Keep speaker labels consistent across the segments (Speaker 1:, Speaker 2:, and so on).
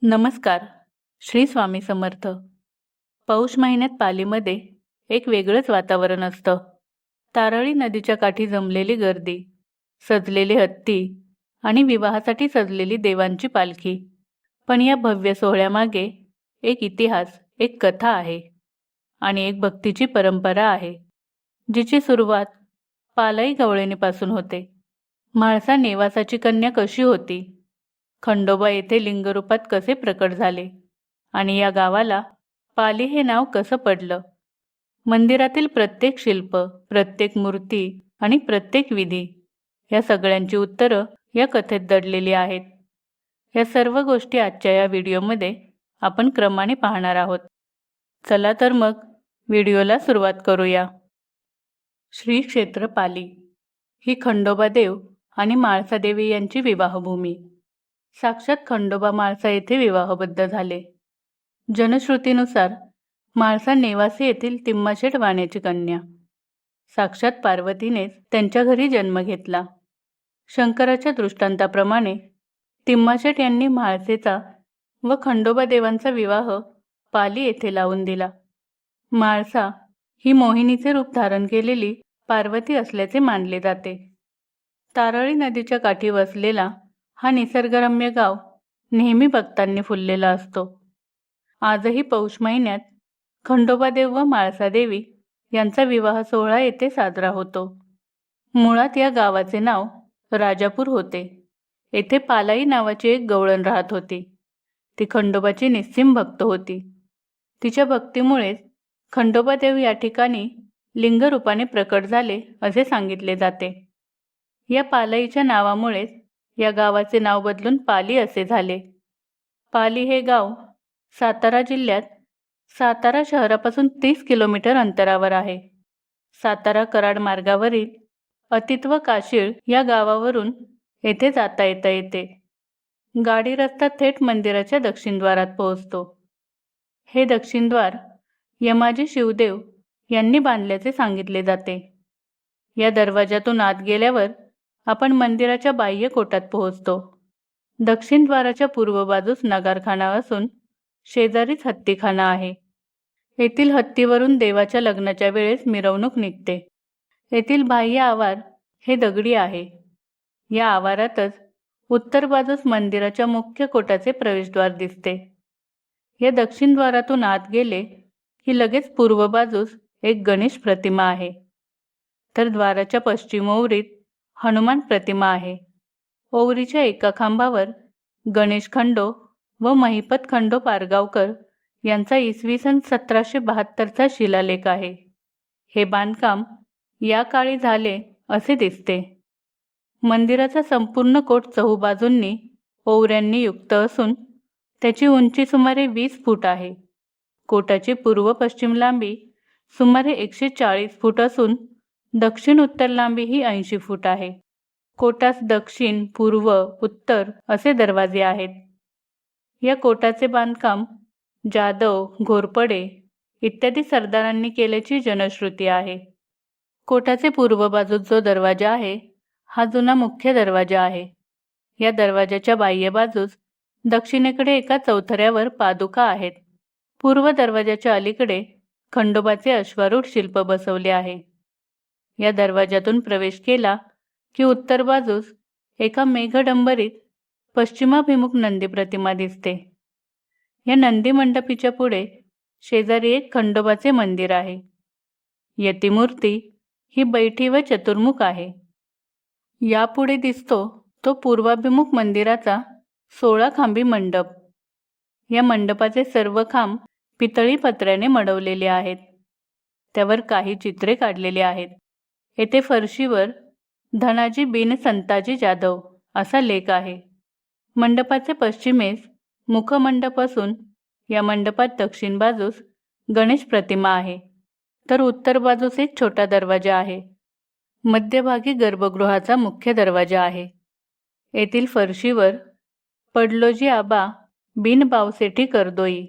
Speaker 1: नमस्कार. श्री स्वामी समर्थ. पौष महिन्यात पालीमध्ये एक वेगळंच वातावरण असतं. तारळी नदीच्या काठी जमलेली गर्दी, सजलेले हत्ती आणि विवाहासाठी सजलेली देवांची पालखी. पण या भव्य सोहळ्यामागे एक इतिहास, एक कथा आहे आणि एक भक्तीची परंपरा आहे, जिची सुरुवात पालाई गवळणीपासून होते. म्हाळसा नेवासाची कन्या कशी होती, खंडोबा येथे लिंगरूपात कसे प्रकट झाले आणि या गावाला पाली हे नाव कसं पडलं. मंदिरातील प्रत्येक शिल्प, प्रत्येक मूर्ती आणि प्रत्येक विधी, या सगळ्यांची उत्तरं या कथेत दडलेली आहेत. या सर्व गोष्टी आजच्या या व्हिडिओमध्ये आपण क्रमाने पाहणार आहोत. चला तर मग व्हिडिओला सुरुवात करूया. श्री क्षेत्र पाली ही खंडोबा देव आणि म्हाळसा देवी यांची विवाहभूमी. साक्षात खंडोबा म्हाळसा येथे विवाहबद्ध झाले. जनश्रुतीनुसार म्हाळसा नेवासी येथील तिम्माशेठ वाण्याची कन्या. साक्षात पार्वतीनेच त्यांच्या घरी जन्म घेतला. शंकराच्या दृष्टांताप्रमाणे तिम्माशेठ यांनी म्हाळसेचा व खंडोबा देवांचा विवाह पाली येथे लावून दिला. म्हाळसा ही मोहिनीचे रूप धारण केलेली पार्वती असल्याचे मानले जाते. तारळी नदीच्या काठी वसलेला हा निसर्गरम्य गाव नेहमी भक्तांनी फुललेला असतो. आजही पौष महिन्यात खंडोबादेव व म्हाळसादेवी यांचा विवाह सोहळा येथे साजरा होतो. मुळात या गावाचे नाव राजापूर होते. येथे पालाई नावाची एक गवळण राहत होती. ती खंडोबाची निस्सीम भक्त होती. तिच्या भक्तीमुळेच खंडोबादेव या ठिकाणी लिंगरूपाने प्रकट झाले असे सांगितले जाते. या पालाईच्या नावामुळेच या गावाचे नाव बदलून पाली असे झाले. पाली हे गाव सातारा जिल्ह्यात सातारा शहरापासून 30 किलोमीटर अंतरावर आहे. सातारा कराड मार्गावरील अतित व काशीळ या गावावरून येथे जाता येते. गाडी रस्ता थेट मंदिराच्या दक्षिणद्वारात पोहोचतो. हे दक्षिणद्वार यमाजी शिवदेव यांनी बांधल्याचे सांगितले जाते. या दरवाजातून आत गेल्यावर आपण मंदिराच्या बाह्य कोटात पोहोचतो. दक्षिण द्वाराच्या पूर्व बाजूस नगारखाना असून शेजारीच हत्तीखाना आहे. येथील हत्तीवरून देवाच्या लग्नाच्या वेळेस मिरवणूक निघते. येथील बाह्य आवार हे दगडी आहे. या आवारातच उत्तर बाजूस मंदिराच्या मुख्य कोटाचे प्रवेशद्वार दिसते. या दक्षिण द्वारातून आत गेले की लगेच पूर्व बाजूस एक गणेश प्रतिमा आहे. तर द्वाराच्या पश्चिम ओवरीत हनुमान प्रतिमा आहे. ओवरीच्या एका खांबावर गणेश खंडो व महिपत खंडो पारगावकर यांचा इसवी सन 1772चा शिलालेख आहे. हे बांधकाम या काळी झाले असे दिसते. मंदिराचा संपूर्ण कोट चहूबाजूंनी ओवऱ्यांनी युक्त असून त्याची उंची सुमारे 20 फूट आहे. कोटाची पूर्व पश्चिम लांबी सुमारे 140 फूट असून दक्षिण उत्तर लांबी ही 80 फूट आहे. कोटास दक्षिण, पूर्व, उत्तर असे दरवाजे आहेत. या कोटाचे बांधकाम जाधव, घोरपडे इत्यादी सरदारांनी केल्याची जनश्रुती आहे. कोटाचे पूर्व बाजूत जो दरवाजा आहे हा जुना मुख्य दरवाजा आहे. या दरवाजाच्या बाह्य बाजूस दक्षिणेकडे एका चौथऱ्यावर पादुका आहेत. पूर्व दरवाजाच्या अलीकडे खंडोबाचे अश्वारूढ शिल्प बसवले आहे. या दरवाजातून प्रवेश केला की उत्तर बाजूस एका मेघडंबरीत पश्चिमाभिमुख नंदी प्रतिमा दिसते. या नंदी मंडपीच्या पुढे शेजारी एक खंडोबाचे मंदिर आहे. यतिमूर्ती ही बैठी व चतुर्मुख आहे. यापुढे दिसतो तो पूर्वाभिमुख मंदिराचा 16 खांबी मंडप. या मंडपाचे सर्व खांब पितळी पत्र्याने मडवलेले आहेत. त्यावर काही चित्रे काढलेली आहेत. येथे फरशीवर धनाजी बिन संताजी जाधव असा लेख आहे. मंडपाचे पश्चिमेस मुखमंडप असून या मंडपात दक्षिण बाजूस गणेश प्रतिमा आहे. तर उत्तर बाजूस एक छोटा दरवाजा आहे. मध्यभागी गर्भगृहाचा मुख्य दरवाजा आहे. येथील फरशीवर पडलोजी आबा बिन बावसेठी करदोई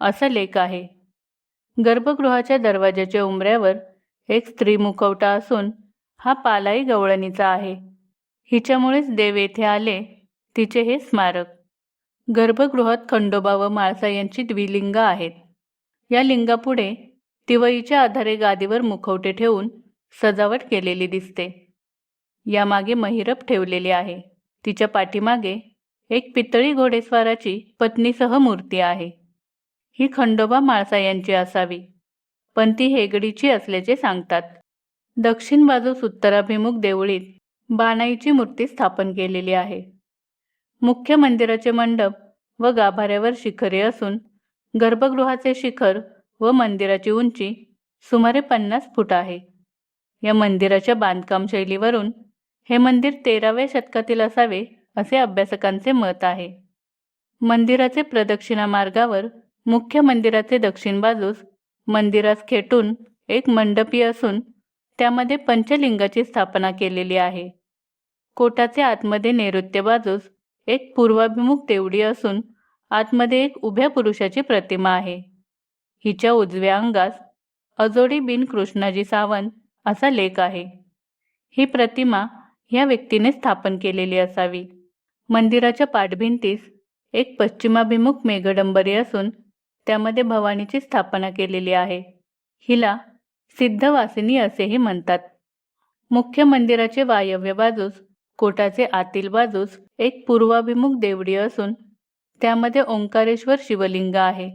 Speaker 1: असा लेख आहे. गर्भगृहाच्या दरवाजाच्या उंबऱ्यावर एक स्त्री मुखवटा असून हा पालाई गवळणीचा आहे. हिच्यामुळेच देव येथे आले तिचे हे स्मारक. गर्भगृहात खंडोबा व म्हाळसा यांची द्विलिंग आहेत. या लिंगापुढे तिवईच्या आधारे गादीवर मुखवटे ठेवून सजावट केलेली दिसते. यामागे महिरप ठेवलेली आहे. तिच्या पाठीमागे एक पितळी घोडेस्वाराची पत्नीसह मूर्ती आहे. ही खंडोबा म्हाळसा यांची असावी, पण ती हेगडीची असल्याचे सांगतात. दक्षिण बाजूस उत्तराभिमुख देवळीत बाणाईची मूर्ती स्थापन केलेली आहे. मुख्य मंदिराचे मंडप व गाभाऱ्यावर शिखरे असून गर्भगृहाचे शिखर व मंदिराची उंची सुमारे 50 फूट आहे. या मंदिराच्या बांधकाम शैलीवरून हे मंदिर 13व्या शतकातील असावे असे अभ्यासकांचे मत आहे. मंदिराचे प्रदक्षिणा मार्गावर मुख्य मंदिराचे दक्षिण बाजूस मंदिरास खेटून एक मंडपी असून त्यामध्ये पंचलिंगाची स्थापना केलेली आहे. कोटाचे आतमध्ये नैऋत्य बाजूस एक पूर्वाभिमुख देवडी असून आतमध्ये एक उभ्या पुरुषाची प्रतिमा आहे. हिच्या उजव्या अंगास अजोडी बिन कृष्णाजी सावंत असा लेख आहे. ही प्रतिमा ह्या व्यक्तीने स्थापन केलेली असावी. मंदिराच्या पाठभिंतीस एक पश्चिमाभिमुख मेघडंबरी असून त्यामध्ये भवानीची स्थापना केलेली आहे. हिला सिद्धवासिनी असेही म्हणतात. मुख्य मंदिराचे वायव्य बाजूस कोटाचे आतील बाजूस एक पूर्वाभिमुख देवडी असून त्यामध्ये ओंकारेश्वर शिवलिंग आहे.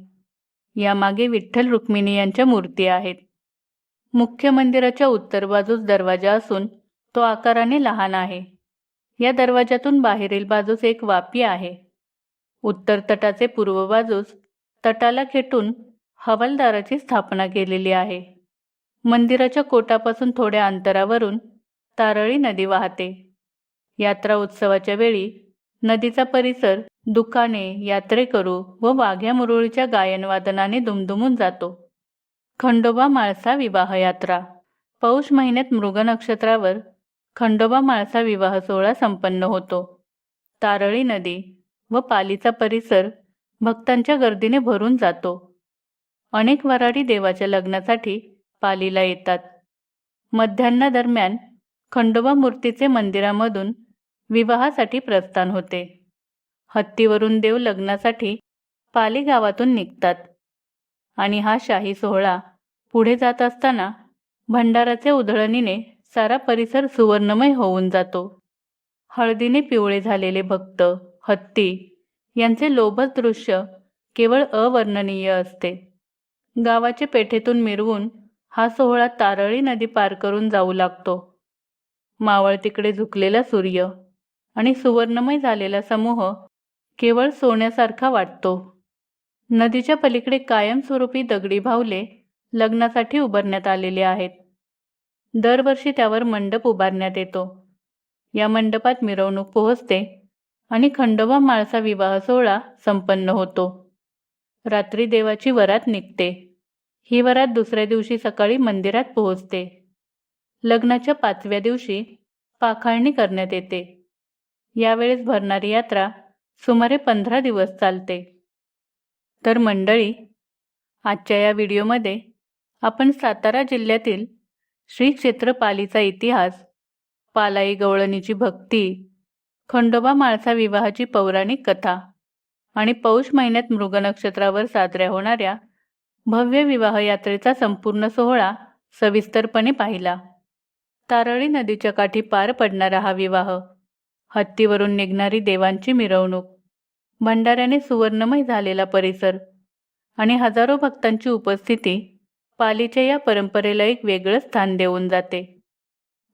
Speaker 1: यामागे विठ्ठल रुक्मिणी यांच्या मूर्ती आहेत. मुख्य मंदिराच्या उत्तर बाजूस दरवाजा असून तो आकाराने लहान आहे. या दरवाजातून बाहेरील बाजूस एक वापी आहे. उत्तर तटाचे पूर्व बाजूस तटाला खेटून हवालदाराची स्थापना केलेली आहे. मंदिराच्या कोटापासून थोड्या अंतरावरून तारळी नदी वाहते. यात्रा उत्सवाच्या वेळी नदीचा परिसर दुकाने, यात्रेकरू व वाघ्या मुरळीच्या गायनवादनाने दुमदुमून जातो. खंडोबा म्हाळसा विवाह यात्रा. पौष महिन्यात मृग नक्षत्रावर खंडोबा म्हाळसा विवाह सोहळा संपन्न होतो. तारळी नदी व पालीचा परिसर भक्तांच्या गर्दीने भरून जातो. अनेक वऱ्हाडी देवाच्या लग्नासाठी पालीला येतात. मध्यान्नादरम्यान खंडोबा मूर्तीचे मंदिरामधून विवाहासाठी प्रस्थान होते. हत्तीवरून देव लग्नासाठी पाली गावातून निघतात आणि हा शाही सोहळा पुढे जात असताना भंडाराचे उधळणीने सारा परिसर सुवर्णमय होऊन जातो. हळदीने पिवळे झालेले भक्त, हत्ती यांचे लोभस दृश्य केवळ अवर्णनीय असते. गावाचे पेठेतून मिरवून हा सोहळा तारळी नदी पार करून जाऊ लागतो. मावळतीकडे झुकलेला सूर्य आणि सुवर्णमय झालेला समूह केवळ सोन्यासारखा वाटतो. नदीच्या पलीकडे कायमस्वरूपी दगडी भावले लग्नासाठी उभारण्यात आलेले आहेत. दरवर्षी त्यावर मंडप उभारण्यात येतो. या मंडपात मिरवणूक पोहोचते आणि खंडोबा म्हाळसा विवाह सोहळा संपन्न होतो. रात्री देवाची वरात निघते. ही वरात दुसऱ्या दिवशी सकाळी मंदिरात पोहोचते. लग्नाच्या 5व्या दिवशी पाखाळणी करण्यात येते. यावेळेस भरणारी यात्रा सुमारे 15 दिवस चालते. तर मंडळी, आजच्या या व्हिडिओमध्ये आपण सातारा जिल्ह्यातील श्री क्षेत्र पालीचा इतिहास, पालाई गवळणीची भक्ती, खंडोबा म्हाळसा विवाहाची पौराणिक कथा आणि पौष महिन्यात मृग नक्षत्रावर साजऱ्या होणाऱ्या भव्य विवाह यात्रेचा संपूर्ण सोहळा सविस्तरपणे पाहिला. तारळी नदीच्या काठी पार पडणारा हा विवाह, हत्तीवरून निघणारी देवांची मिरवणूक, भंडाऱ्याने सुवर्णमय झालेला परिसर आणि हजारो भक्तांची उपस्थिती पालीच्या या परंपरेला एक वेगळं स्थान देऊन जाते.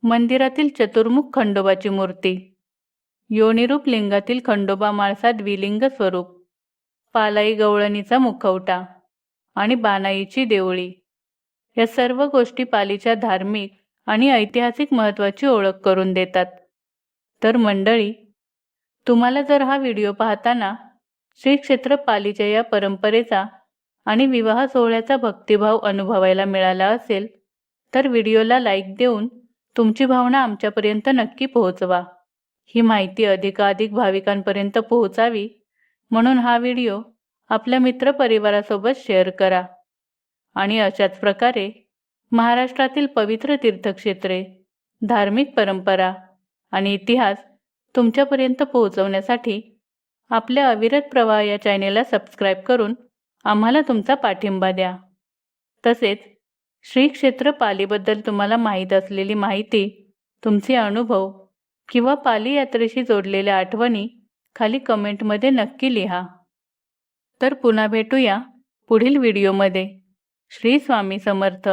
Speaker 1: मंदिरातील चतुर्मुख खंडोबाची मूर्ती, योनिरूप लिंगातील खंडोबा म्हाळसा द्विलिंग स्वरूप, पालाई गवळणीचा मुखवटा आणि बाणाईची देवळी या सर्व गोष्टी पालीच्या धार्मिक आणि ऐतिहासिक महत्त्वाची ओळख करून देतात. तर मंडळी, तुम्हाला जर हा व्हिडिओ पाहताना श्री क्षेत्र पालीच्या या परंपरेचा आणि विवाह सोहळ्याचा भक्तिभाव अनुभवायला मिळाला असेल तर व्हिडिओला लाईक देऊन तुमची भावना आमच्यापर्यंत नक्की पोहोचवा. ही माहिती अधिकाधिक भाविकांपर्यंत पोहोचावी म्हणून हा व्हिडिओ आपल्या मित्रपरिवारासोबत शेअर करा. आणि अशाच प्रकारे महाराष्ट्रातील पवित्र तीर्थक्षेत्रे, धार्मिक परंपरा आणि इतिहास तुमच्यापर्यंत पोहोचवण्यासाठी आपल्या अविरत प्रवाह या चॅनेलला सबस्क्राईब करून आम्हाला तुमचा पाठिंबा द्या. तसेच श्री क्षेत्र पालीबद्दल तुम्हाला माहीत असलेली माहिती, तुमचे अनुभव किंवा पाली यात्रेशी जोडलेल्या आठवणी खाली कमेंटमध्ये नक्की लिहा. तर पुन्हा भेटूया पुढील व्हिडिओमध्ये. श्री स्वामी समर्थ.